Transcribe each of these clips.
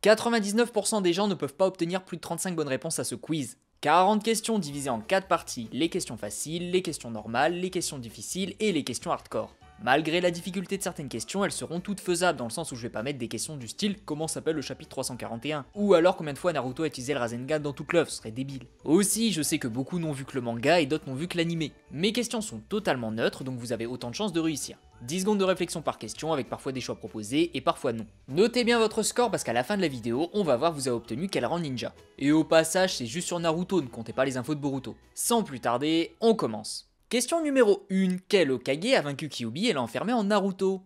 99% des gens ne peuvent pas obtenir plus de 35 bonnes réponses à ce quiz. 40 questions divisées en 4 parties, les questions faciles, les questions normales, les questions difficiles et les questions hardcore. Malgré la difficulté de certaines questions, elles seront toutes faisables dans le sens où je vais pas mettre des questions du style comment s'appelle le chapitre 341 ou alors combien de fois Naruto a utilisé le Rasengan dans toute l'œuvre, ce serait débile. Aussi, je sais que beaucoup n'ont vu que le manga et d'autres n'ont vu que l'animé. Mes questions sont totalement neutres donc vous avez autant de chances de réussir. 10 secondes de réflexion par question avec parfois des choix proposés et parfois non. Notez bien votre score parce qu'à la fin de la vidéo, on va voir vous avez obtenu quel rang ninja. Et au passage, c'est juste sur Naruto, ne comptez pas les infos de Boruto. Sans plus tarder, on commence. Question numéro 1. Quel Hokage a vaincu Kyuubi et l'a enfermé en Naruto?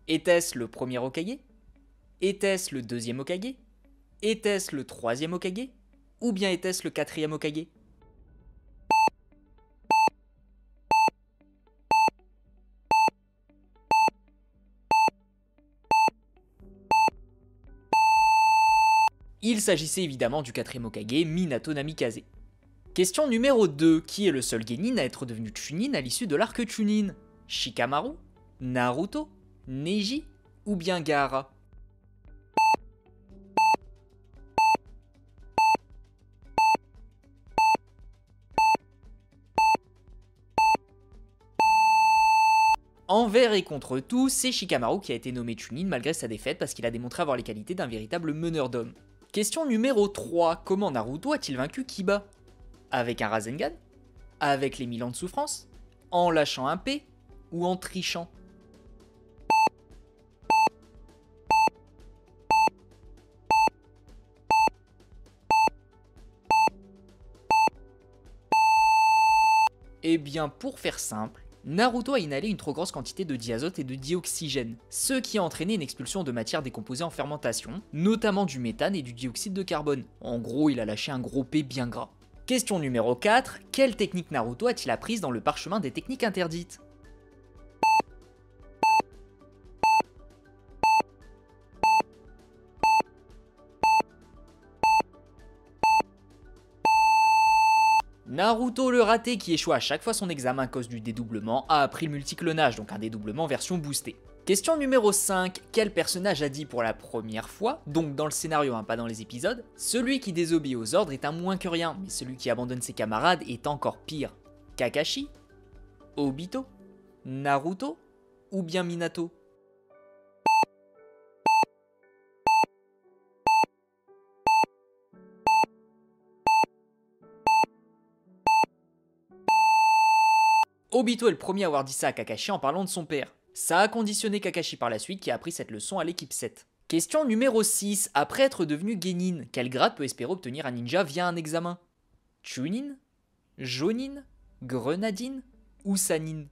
Était-ce le premier Hokage? Était-ce le deuxième Hokage? Était-ce le troisième Hokage? Ou bien était-ce le quatrième Hokage? Il s'agissait évidemment du quatrième Hokage, Minato Namikaze. Question numéro 2. Qui est le seul genin à être devenu Chunin à l'issue de l'arc Chunin? Shikamaru? Naruto? Neji? Ou bien Gaara? Envers et contre tout, c'est Shikamaru qui a été nommé Chunin malgré sa défaite parce qu'il a démontré avoir les qualités d'un véritable meneur d'hommes. Question numéro 3. Comment Naruto a-t-il vaincu Kiba? Avec un Rasengan? Avec les 1000 ans de souffrance? En lâchant un P? Ou en trichant? Eh bien, pour faire simple, Naruto a inhalé une trop grosse quantité de diazote et de dioxygène, ce qui a entraîné une expulsion de matière décomposée en fermentation, notamment du méthane et du dioxyde de carbone. En gros, il a lâché un gros P bien gras. Question numéro 4. Quelle technique Naruto a-t-il apprise dans le parchemin des techniques interdites? Naruto le raté qui échoue à chaque fois son examen à cause du dédoublement a appris le multiclonage, donc un dédoublement version boostée. Question numéro 5. Quel personnage a dit pour la première fois, donc dans le scénario, pas dans les épisodes, celui qui désobéit aux ordres est un moins que rien, mais celui qui abandonne ses camarades est encore pire? Kakashi? Obito? Naruto? Ou bien Minato? Obito est le premier à avoir dit ça à Kakashi en parlant de son père. Ça a conditionné Kakashi par la suite qui a appris cette leçon à l'équipe 7. Question numéro 6. Après être devenu Genin, quel grade peut espérer obtenir un ninja via un examen? Chunin? Jonin? Grenadine? Ou Sanin?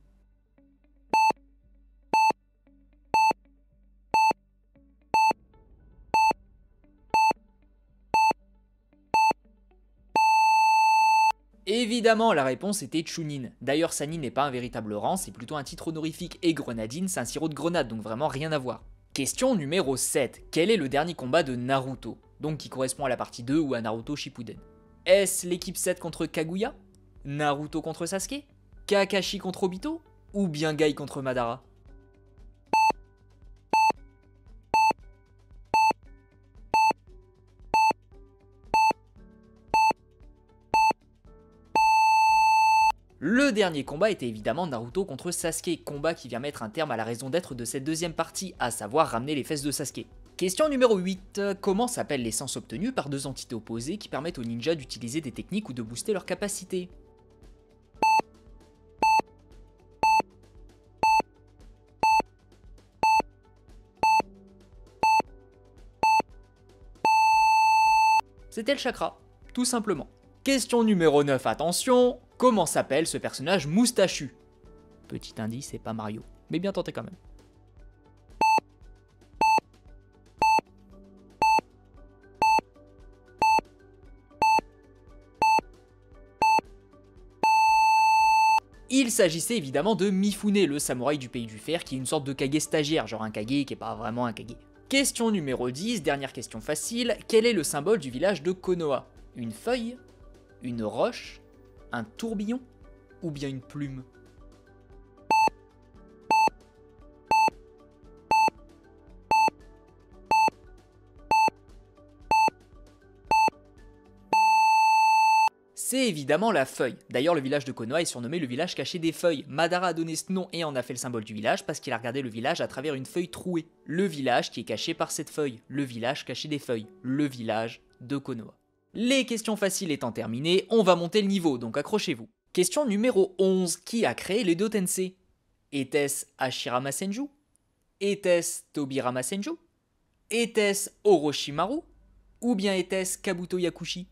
Évidemment, la réponse était Chunin. D'ailleurs, Sanin n'est pas un véritable rang, c'est plutôt un titre honorifique, et Grenadine, c'est un sirop de grenade, donc vraiment rien à voir. Question numéro 7. Quel est le dernier combat de Naruto? Donc qui correspond à la partie 2 ou à Naruto Shippuden. Est-ce l'équipe 7 contre Kaguya? Naruto contre Sasuke? Kakashi contre Obito? Ou bien Gai contre Madara? Le dernier combat était évidemment Naruto contre Sasuke, combat qui vient mettre un terme à la raison d'être de cette deuxième partie, à savoir ramener les fesses de Sasuke. Question numéro 8. Comment s'appelle l'essence obtenue par deux entités opposées qui permettent aux ninjas d'utiliser des techniques ou de booster leurs capacités? C'était le chakra, tout simplement. Question numéro 9, attention, comment s'appelle ce personnage moustachu? Petit indice, c'est pas Mario, mais bien tenté quand même. Il s'agissait évidemment de Mifune, le samouraï du pays du fer, qui est une sorte de Kage stagiaire, genre un Kage qui est pas vraiment un Kage. Question numéro 10, dernière question facile, quel est le symbole du village de Konoha? Une feuille? Une roche? Un tourbillon? Ou bien une plume? C'est évidemment la feuille. D'ailleurs, le village de Konoha est surnommé le village caché des feuilles. Madara a donné ce nom et en a fait le symbole du village parce qu'il a regardé le village à travers une feuille trouée. Le village qui est caché par cette feuille. Le village caché des feuilles. Le village de Konoha. Les questions faciles étant terminées, on va monter le niveau, donc accrochez-vous. Question numéro 11. Qui a créé les Dotensei? Était-ce Hashirama Senju? Était-ce Tobirama Senju? Était-ce Orochimaru? Ou bien était-ce Kabuto Yakushi?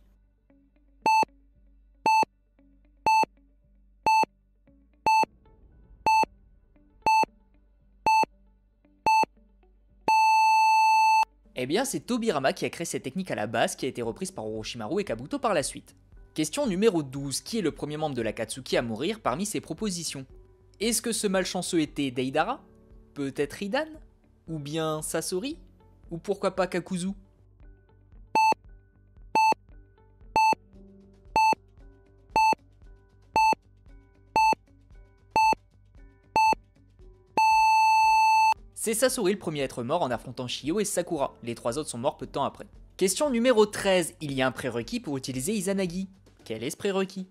Eh bien, c'est Tobirama qui a créé cette technique à la base, qui a été reprise par Orochimaru et Kabuto par la suite. Question numéro 12. Qui est le premier membre de l'Akatsuki à mourir parmi ces propositions? Est-ce que ce malchanceux était Deidara? Peut-être Hidan? Ou bien Sasori? Ou pourquoi pas Kakuzu? C'est Sasori le premier à être mort en affrontant Shio et Sakura, les trois autres sont morts peu de temps après. Question numéro 13, il y a un prérequis pour utiliser Izanagi. Quel est ce prérequis?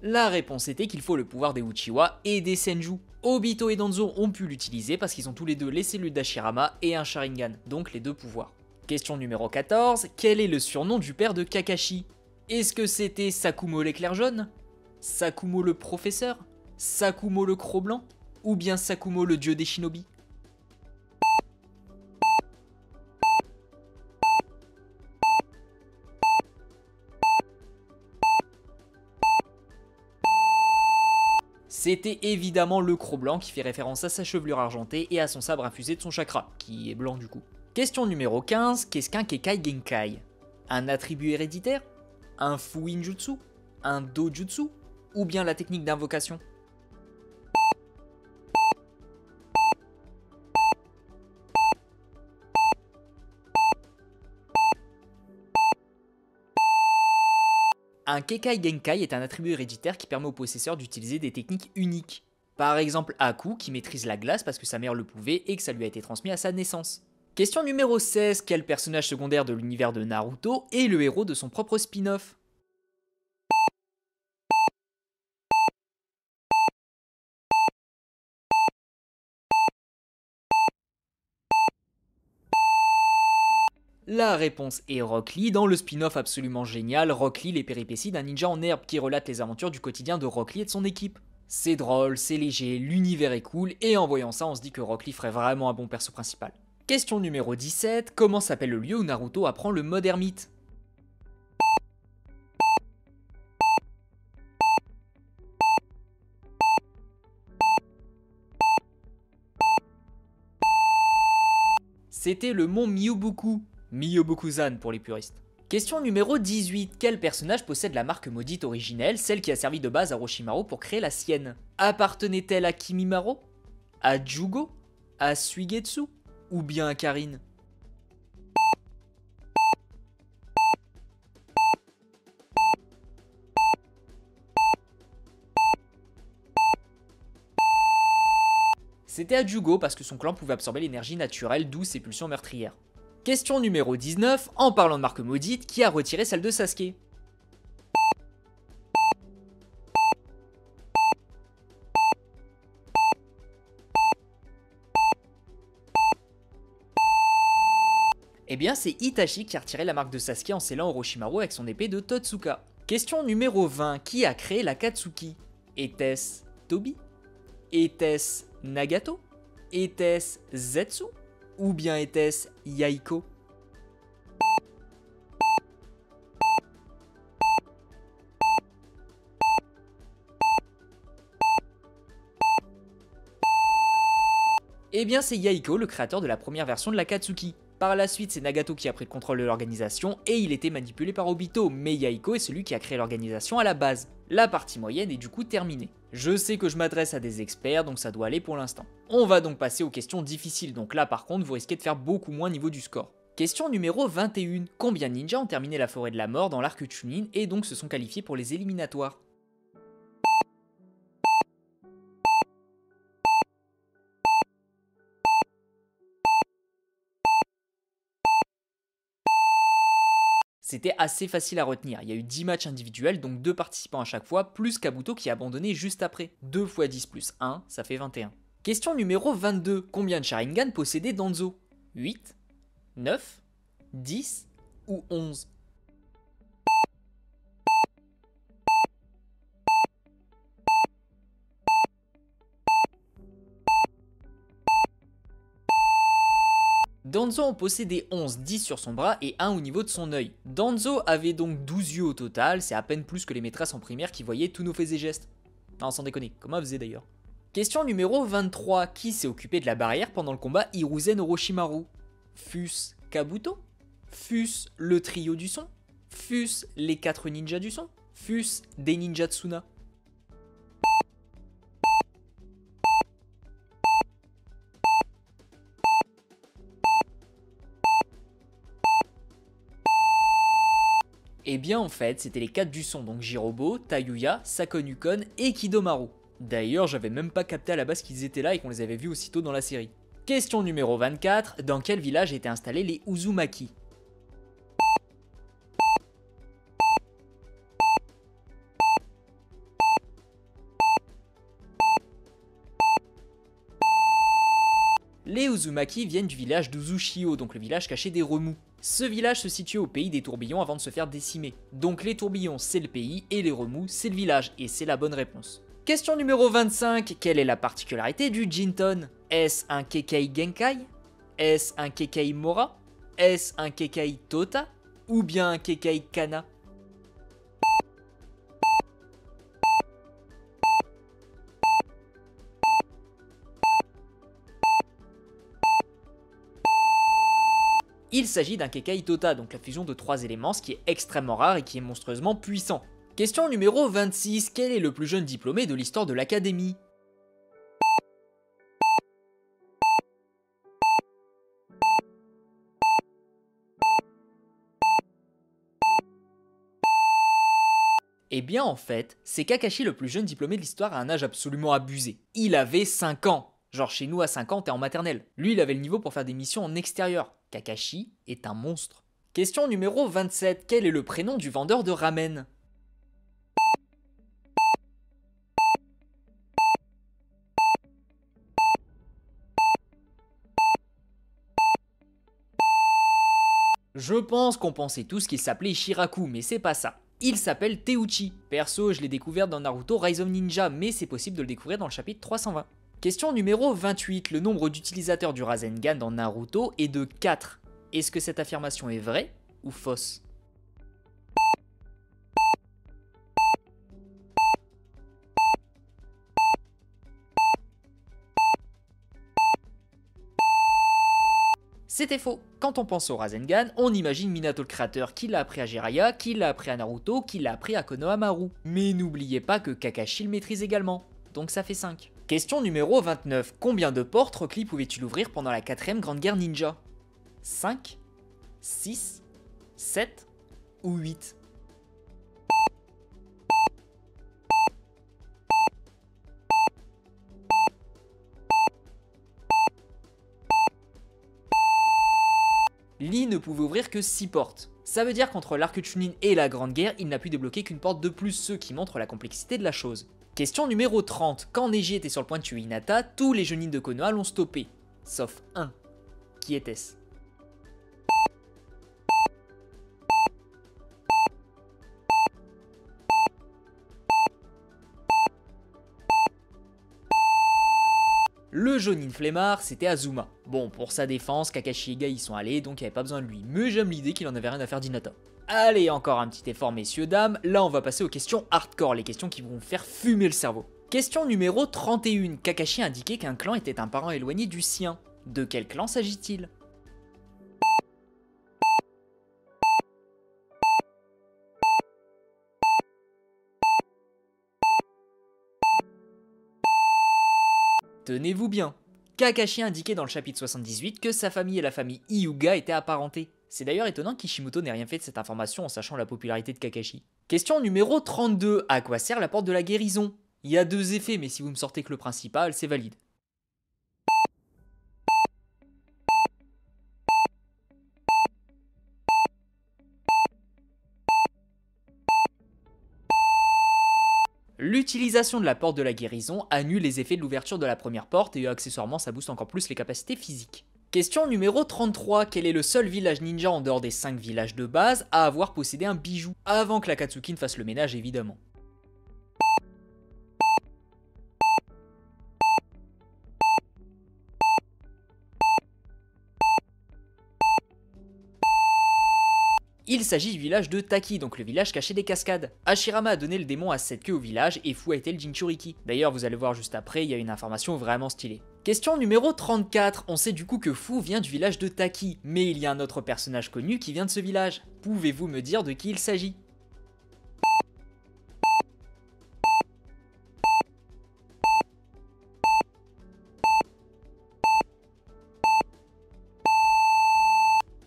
La réponse était qu'il faut le pouvoir des Uchiwa et des Senju. Obito et Danzo ont pu l'utiliser parce qu'ils ont tous les deux les cellules d'Hashirama et un Sharingan, donc les deux pouvoirs. Question numéro 14, quel est le surnom du père de Kakashi? Est-ce que c'était Sakumo l'éclair jaune? Sakumo le professeur? Sakumo le croc blanc? Ou bien Sakumo le dieu des shinobi? C'était évidemment le croc blanc qui fait référence à sa chevelure argentée et à son sabre infusé de son chakra, qui est blanc du coup. Question numéro 15, qu'est-ce qu'un Kekai Genkai? Un attribut héréditaire? Un Fuinjutsu? Un Dojutsu? Ou bien la technique d'invocation? Un Kekai Genkai est un attribut héréditaire qui permet au possesseur d'utiliser des techniques uniques. Par exemple Haku qui maîtrise la glace parce que sa mère le pouvait et que ça lui a été transmis à sa naissance. Question numéro 16, quel personnage secondaire de l'univers de Naruto est le héros de son propre spin-off? La réponse est Rock Lee dans le spin-off absolument génial Rock Lee les péripéties d'un ninja en herbe qui relate les aventures du quotidien de Rock Lee et de son équipe. C'est drôle, c'est léger, l'univers est cool et en voyant ça on se dit que Rock Lee ferait vraiment un bon perso principal. Question numéro 17, comment s'appelle le lieu où Naruto apprend le mode ermite? C'était le mont Myoboku, Myoboku-zan pour les puristes. Question numéro 18, quel personnage possède la marque maudite originelle, celle qui a servi de base à Orochimaru pour créer la sienne? Appartenait-elle à Kimimaro? À Jugo? À Suigetsu? Ou bien à Karin? C'était à Jugo parce que son clan pouvait absorber l'énergie naturelle, d'où ses pulsions meurtrières. Question numéro 19, en parlant de marque maudite, qui a retiré celle de Sasuke? Eh bien c'est Itachi qui a retiré la marque de Sasuke en scellant Orochimaru avec son épée de Totsuka. Question numéro 20, qui a créé la Katsuki? Était-ce Tobi? Était-ce Nagato? Était-ce Zetsu? Ou bien était-ce Yaiko? Eh bien c'est Yaiko, le créateur de la première version de la Katsuki. Par la suite, c'est Nagato qui a pris le contrôle de l'organisation et il était manipulé par Obito, mais Yaiko est celui qui a créé l'organisation à la base. La partie moyenne est du coup terminée. Je sais que je m'adresse à des experts, donc ça doit aller pour l'instant. On va donc passer aux questions difficiles, donc là par contre vous risquez de faire beaucoup moins niveau du score. Question numéro 21. Combien de ninjas ont terminé la forêt de la mort dans l'arc Chunin et donc se sont qualifiés pour les éliminatoires? C'était assez facile à retenir, il y a eu 10 matchs individuels, donc 2 participants à chaque fois, plus Kabuto qui a abandonné juste après. 2 x 10 plus 1, ça fait 21. Question numéro 22, combien de Sharingan possédait Danzo? 8, 9, 10 ou 11? Danzo en possédait 11, 10 sur son bras et 1 au niveau de son œil. Danzo avait donc 12 yeux au total, c'est à peine plus que les maîtresses en primaire qui voyaient tous nos faits et gestes. Non, sans déconner, comment elle faisait d'ailleurs. Question numéro 23, qui s'est occupé de la barrière pendant le combat Hiruzen Orochimaru? Fus Kabuto? Fus le trio du son? Fus les 4 ninjas du son? Fus des ninjas Tsuna? Eh bien en fait, c'était les 4 du son, donc Jirobo, Tayuya, Sakon Ukon et Kidomaru. D'ailleurs, j'avais même pas capté à la base qu'ils étaient là et qu'on les avait vus aussitôt dans la série. Question numéro 24, dans quel village étaient installés les Uzumaki? Les Uzumaki viennent du village d'Uzushio, donc le village caché des remous. Ce village se situe au pays des tourbillons avant de se faire décimer. Donc les tourbillons c'est le pays et les remous c'est le village, et c'est la bonne réponse. Question numéro 25, quelle est la particularité du Jinton? Est-ce un Kekkei Genkai? Est-ce un Kekkei Mora? Est-ce un Kekkei Tota? Ou bien un Kekkei Kana? Il s'agit d'un Kekkei Tota, donc la fusion de 3 éléments, ce qui est extrêmement rare et qui est monstrueusement puissant. Question numéro 26, quel est le plus jeune diplômé de l'histoire de l'académie? Eh bien en fait, c'est Kakashi le plus jeune diplômé de l'histoire à un âge absolument abusé. Il avait 5 ans. Genre chez nous à 5 ans t'es en maternelle. Lui il avait le niveau pour faire des missions en extérieur. Kakashi est un monstre. Question numéro 27, quel est le prénom du vendeur de ramen? Je pense qu'on pensait tous qu'il s'appelait Shiraku, mais c'est pas ça. Il s'appelle Teuchi. Perso, je l'ai découvert dans Naruto Rise of Ninja, mais c'est possible de le découvrir dans le chapitre 320. Question numéro 28, le nombre d'utilisateurs du Rasengan dans Naruto est de 4. Est-ce que cette affirmation est vraie ou fausse? C'était faux. Quand on pense au Rasengan, on imagine Minato le créateur qui l'a appris à Jiraiya, qui l'a appris à Naruto, qui l'a appris à Konohamaru. Mais n'oubliez pas que Kakashi le maîtrise également. Donc ça fait 5. Question numéro 29. Combien de portes Rock Lee pouvait-il ouvrir pendant la 4ème Grande Guerre Ninja? 5, 6, 7 ou 8? Lee ne pouvait ouvrir que 6 portes. Ça veut dire qu'entre l'arc Chunin et la Grande Guerre, il n'a pu débloquer qu'une porte de plus, ce qui montre la complexité de la chose. Question numéro 30. Quand Neji était sur le point de tuer Hinata, tous les Jonin de Konoha l'ont stoppé. Sauf un. Qui était-ce? Le Jonin flemmard, c'était Azuma. Bon, pour sa défense, Kakashi et Gai y sont allés, donc il n'y avait pas besoin de lui, mais j'aime l'idée qu'il en avait rien à faire d'Hinata. Allez, encore un petit effort messieurs, dames, là on va passer aux questions hardcore, les questions qui vont vous faire fumer le cerveau. Question numéro 31, Kakashi a indiqué qu'un clan était un parent éloigné du sien. De quel clan s'agit-il? Tenez-vous bien. Kakashi a indiqué dans le chapitre 78 que sa famille et la famille Hyuga étaient apparentées. C'est d'ailleurs étonnant qu'Ishimoto n'ait rien fait de cette information en sachant la popularité de Kakashi. Question numéro 32. À quoi sert la porte de la guérison? Il y a 2 effets, mais si vous me sortez que le principal, c'est valide. L'utilisation de la porte de la guérison annule les effets de l'ouverture de la première porte et accessoirement ça booste encore plus les capacités physiques. Question numéro 33, quel est le seul village ninja en dehors des 5 villages de base à avoir possédé un bijou? Avant que l'Akatsuki ne fasse le ménage évidemment. Il s'agit du village de Taki, donc le village caché des cascades. Hashirama a donné le démon à 7 queues au village et Fu a été le Jinchuriki. D'ailleurs, vous allez voir juste après, il y a une information vraiment stylée. Question numéro 34, on sait du coup que Fu vient du village de Taki, mais il y a un autre personnage connu qui vient de ce village. Pouvez-vous me dire de qui il s'agit?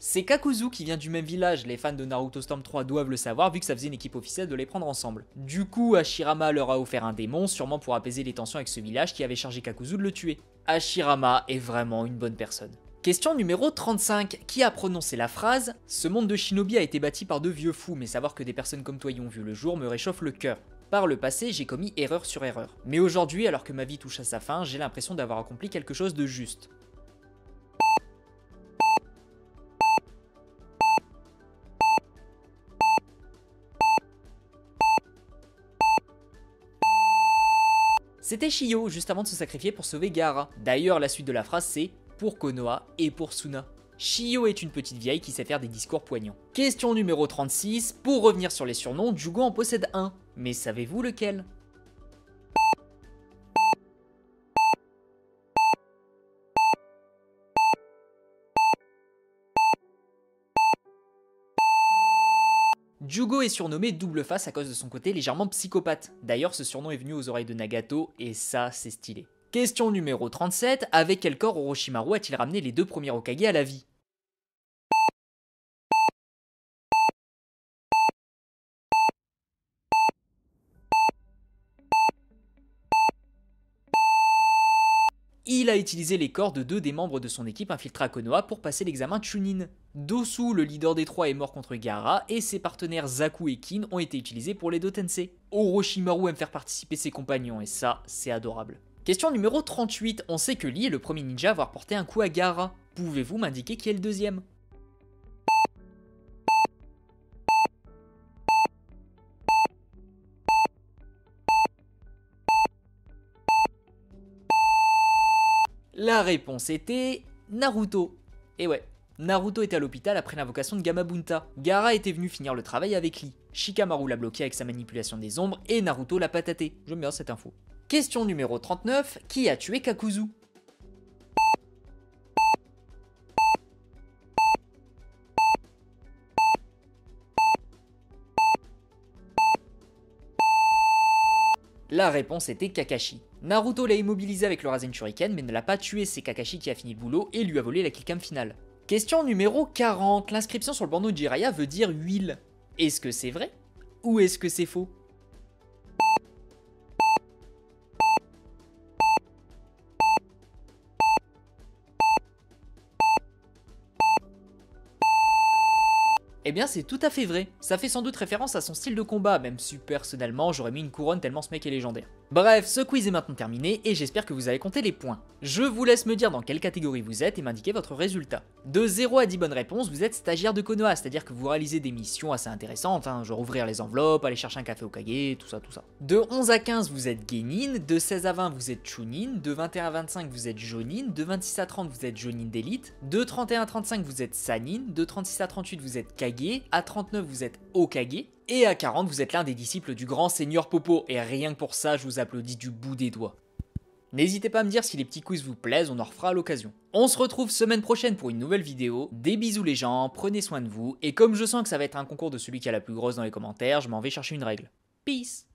C'est Kakuzu qui vient du même village, les fans de Naruto Storm 3 doivent le savoir vu que ça faisait une équipe officielle de les prendre ensemble. Du coup, Hashirama leur a offert un démon, sûrement pour apaiser les tensions avec ce village qui avait chargé Kakuzu de le tuer. Hashirama est vraiment une bonne personne. Question numéro 35, qui a prononcé la phrase « Ce monde de shinobi a été bâti par de vieux fous, mais savoir que des personnes comme toi y ont vu le jour me réchauffe le cœur. Par le passé, j'ai commis erreur sur erreur. Mais aujourd'hui, alors que ma vie touche à sa fin, j'ai l'impression d'avoir accompli quelque chose de juste. » C'était Shio, juste avant de se sacrifier pour sauver Gaara. D'ailleurs, la suite de la phrase c'est « pour Konoha et pour Suna ». Shio est une petite vieille qui sait faire des discours poignants. Question numéro 36, pour revenir sur les surnoms, Jugo en possède un. Mais savez-vous lequel ? Jugo est surnommé Double Face à cause de son côté légèrement psychopathe. D'ailleurs, ce surnom est venu aux oreilles de Nagato, et ça, c'est stylé. Question numéro 37, avec quel corps Orochimaru a-t-il ramené les deux premiers Hokage à la vie ? Il a utilisé les corps de deux des membres de son équipe infiltrés à Konoha pour passer l'examen Chunin. Dosu, le leader des trois, est mort contre Gaara et ses partenaires Zaku et Kin ont été utilisés pour les deux Tensei. Orochimaru aime faire participer ses compagnons et ça, c'est adorable. Question numéro 38, on sait que Lee est le premier ninja à avoir porté un coup à Gaara. Pouvez-vous m'indiquer qui est le deuxième ? La réponse était Naruto. Et ouais, Naruto était à l'hôpital après l'invocation de Gamabunta. Gaara était venu finir le travail avec Lee. Shikamaru l'a bloqué avec sa manipulation des ombres et Naruto l'a pataté. J'aime bien cette info. Question numéro 39, qui a tué Kakuzu ? La réponse était Kakashi. Naruto l'a immobilisé avec le Rasen Shuriken mais ne l'a pas tué, c'est Kakashi qui a fini le boulot et lui a volé la killcam finale. Question numéro 40, l'inscription sur le bandeau de Jiraiya veut dire huile. Est-ce que c'est vrai ou est-ce que c'est faux ? Eh bien c'est tout à fait vrai, ça fait sans doute référence à son style de combat, même si personnellement j'aurais mis une couronne tellement ce mec est légendaire. Bref, ce quiz est maintenant terminé et j'espère que vous avez compté les points. Je vous laisse me dire dans quelle catégorie vous êtes et m'indiquer votre résultat. De 0 à 10 bonnes réponses, vous êtes stagiaire de Konoha, c'est-à-dire que vous réalisez des missions assez intéressantes, genre ouvrir les enveloppes, aller chercher un café au Kage, tout ça. De 11 à 15, vous êtes Genin, de 16 à 20, vous êtes Chunin, de 21 à 25, vous êtes Jonin, de 26 à 30, vous êtes Jonin d'élite, de 31 à 35, vous êtes Sanin, de 36 à 38, vous êtes Kage, à 39, vous êtes Hokage, et à 40, vous êtes l'un des disciples du grand seigneur Popo, et rien que pour ça, je vous applaudis du bout des doigts. N'hésitez pas à me dire si les petits quiz vous plaisent, on en refera à l'occasion. On se retrouve semaine prochaine pour une nouvelle vidéo, des bisous les gens, prenez soin de vous, et comme je sens que ça va être un concours de celui qui a la plus grosse dans les commentaires, je m'en vais chercher une règle. Peace!